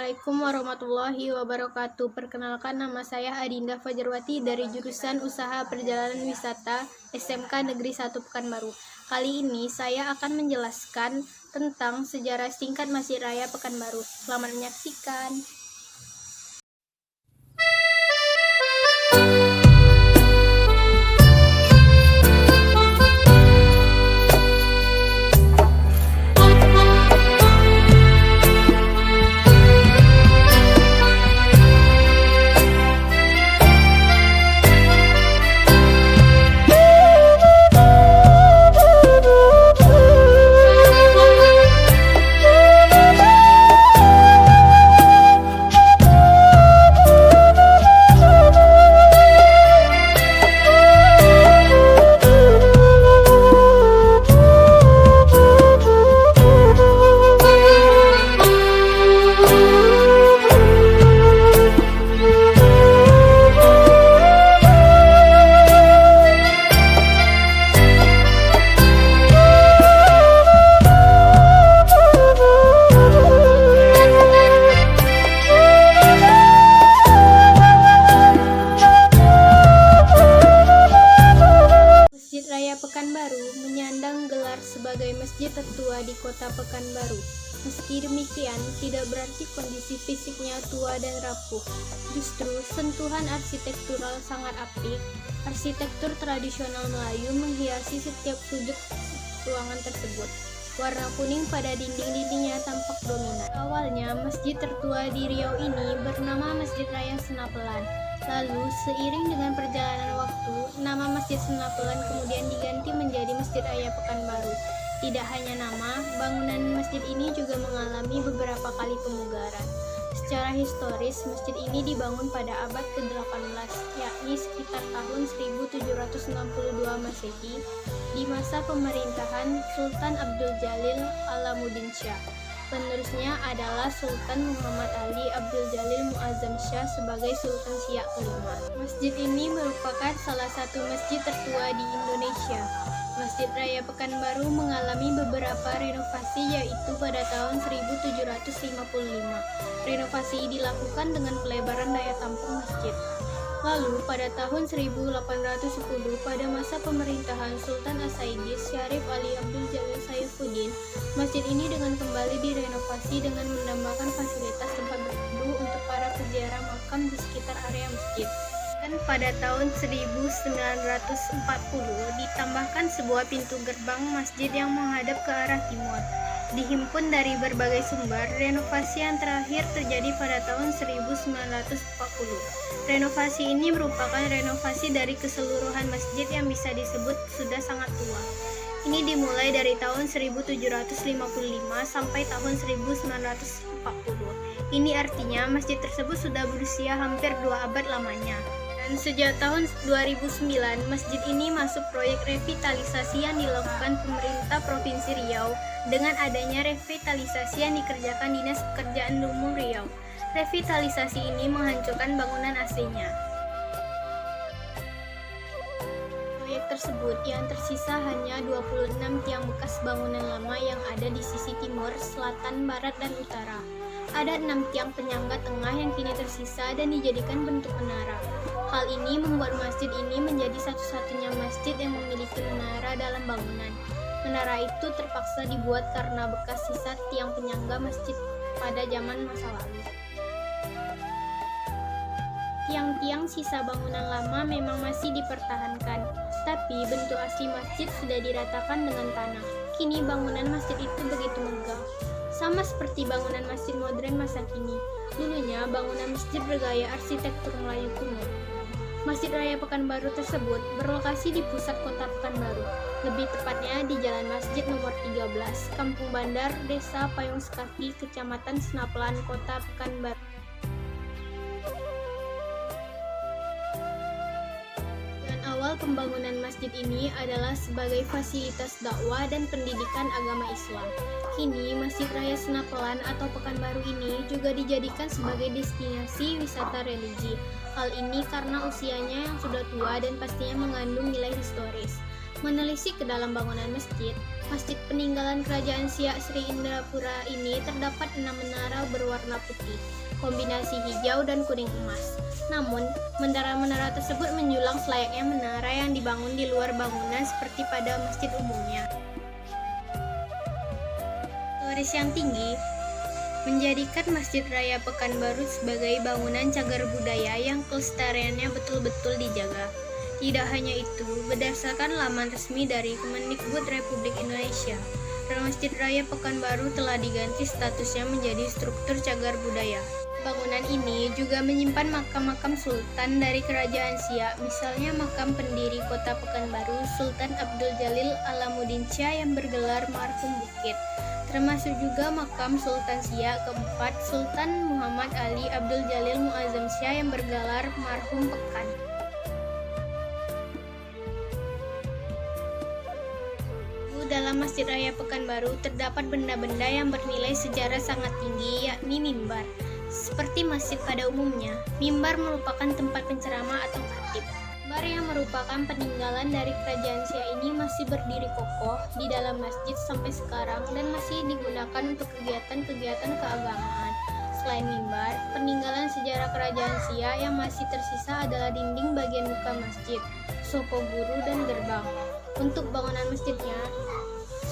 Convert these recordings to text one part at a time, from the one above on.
Assalamualaikum warahmatullahi wabarakatuh. Perkenalkan, nama saya Adinda Fajarwati dari jurusan Usaha Perjalanan Wisata SMK Negeri 1 Pekanbaru. Kali ini saya akan menjelaskan tentang sejarah singkat Masjid Raya Pekanbaru. Selamat menyaksikan. Masjid Raya Pekanbaru menyandang gelar sebagai masjid tertua di kota Pekanbaru. Meski demikian, tidak berarti kondisi fisiknya tua dan rapuh. Justru, sentuhan arsitektural sangat apik. Arsitektur tradisional Melayu menghiasi setiap sudut ruangan tersebut. Warna kuning pada dinding-dindingnya tampak dominan. Awalnya, masjid tertua di Riau ini bernama Masjid Raya Senapelan. Lalu, seiring dengan perjalanan waktu, nama Masjid Senapelan kemudian diganti menjadi Masjid Raya Pekanbaru. Tidak hanya nama, bangunan masjid ini juga mengalami beberapa kali pemugaran. Secara historis, masjid ini dibangun pada abad ke-18, yakni sekitar tahun 1762 Masehi, di masa pemerintahan Sultan Abdul Jalil Alamuddin Shah. Penerusnya adalah Sultan Muhammad Ali Abdul Jalil Muazzam Shah sebagai Sultan Siak kelima. Masjid ini merupakan salah satu masjid tertua di Indonesia. Masjid Raya Pekanbaru mengalami beberapa renovasi, yaitu pada tahun 1755. Renovasi dilakukan dengan pelebaran daya tampung masjid. Lalu pada tahun 1810 pada masa pemerintahan Sultan As-Saidis Syarif Ali Abdul Jalil Saifuddin, masjid ini dengan kembali direnovasi dengan menambahkan fasilitas tempat berteduh untuk para peziarah makam di sekitar area masjid. Dan pada tahun 1940 ditambahkan sebuah pintu gerbang masjid yang menghadap ke arah timur. Dihimpun dari berbagai sumber, renovasi yang terakhir terjadi pada tahun 1940. Renovasi ini merupakan renovasi dari keseluruhan masjid yang bisa disebut sudah sangat tua. Ini dimulai dari tahun 1755 sampai tahun 1940. Ini artinya masjid tersebut sudah berusia hampir 2 abad lamanya. Dan sejak tahun 2009, masjid ini masuk proyek revitalisasi yang dilakukan pemerintah Provinsi Riau dengan adanya revitalisasi yang dikerjakan Dinas Pekerjaan Umum Riau. Revitalisasi ini menghancurkan bangunan aslinya. Proyek tersebut yang tersisa hanya 26 tiang bekas bangunan lama yang ada di sisi timur, selatan, barat, dan utara. Ada 6 tiang penyangga tengah yang kini tersisa dan dijadikan bentuk menara. Hal ini membuat masjid ini menjadi satu-satunya masjid yang memiliki menara dalam bangunan. Menara itu terpaksa dibuat karena bekas sisa tiang penyangga masjid pada zaman masa lalu. Tiang-tiang sisa bangunan lama memang masih dipertahankan, tapi bentuk asli masjid sudah diratakan dengan tanah. Kini bangunan masjid itu begitu megah, sama seperti bangunan masjid modern masa kini. Dulunya bangunan masjid bergaya arsitektur Melayu kuno. Masjid Raya Pekanbaru tersebut berlokasi di pusat kota Pekanbaru, lebih tepatnya di Jalan Masjid nomor 13, Kampung Bandar, Desa Payung Sekaki, Kecamatan Senapelan, Kota Pekanbaru. Awal pembangunan masjid ini adalah sebagai fasilitas dakwah dan pendidikan agama Islam. Kini, Masjid Raya Senapelan atau Pekanbaru ini juga dijadikan sebagai destinasi wisata religi. Hal ini karena usianya yang sudah tua dan pastinya mengandung nilai historis. Menelisik ke dalam bangunan masjid, Masjid peninggalan Kerajaan Siak Sri Indrapura ini terdapat 6 menara berwarna putih, kombinasi hijau dan kuning emas. Namun, menara-menara tersebut menjulang selayaknya menara yang dibangun di luar bangunan seperti pada masjid umumnya. Garis yang tinggi menjadikan Masjid Raya Pekanbaru sebagai bangunan cagar budaya yang kelestariannya betul-betul dijaga. Tidak hanya itu, berdasarkan laman resmi dari Kemendikbud Republik Indonesia, Masjid Raya Pekanbaru telah diganti statusnya menjadi struktur cagar budaya. Bangunan ini juga menyimpan makam-makam sultan dari Kerajaan Siak, misalnya makam pendiri kota Pekanbaru Sultan Abdul Jalil Alamuddin Shah yang bergelar Marhum Bukit, termasuk juga makam Sultan Siak keempat Sultan Muhammad Ali Abdul Jalil Muazzam Shah yang bergelar Marhum Pekan. Dalam Masjid Raya Pekanbaru terdapat benda-benda yang bernilai sejarah sangat tinggi, yakni mimbar. Seperti masjid pada umumnya, mimbar merupakan tempat penceramah atau khatib. Mimbar yang merupakan peninggalan dari Kerajaan Siak ini masih berdiri kokoh di dalam masjid sampai sekarang dan masih digunakan untuk kegiatan-kegiatan keagamaan. Selain mimbar, peninggalan sejarah Kerajaan Siak yang masih tersisa adalah dinding bagian muka masjid, sopo guru, dan gerbang. Untuk bangunan masjidnya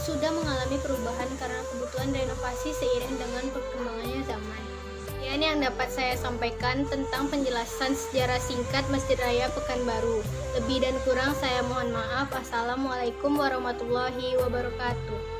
sudah mengalami perubahan karena kebutuhan renovasi seiring dengan perkembangannya zaman. Ini yang dapat saya sampaikan tentang penjelasan sejarah singkat Masjid Raya Pekanbaru. Lebih dan kurang saya mohon maaf. Assalamualaikum warahmatullahi wabarakatuh.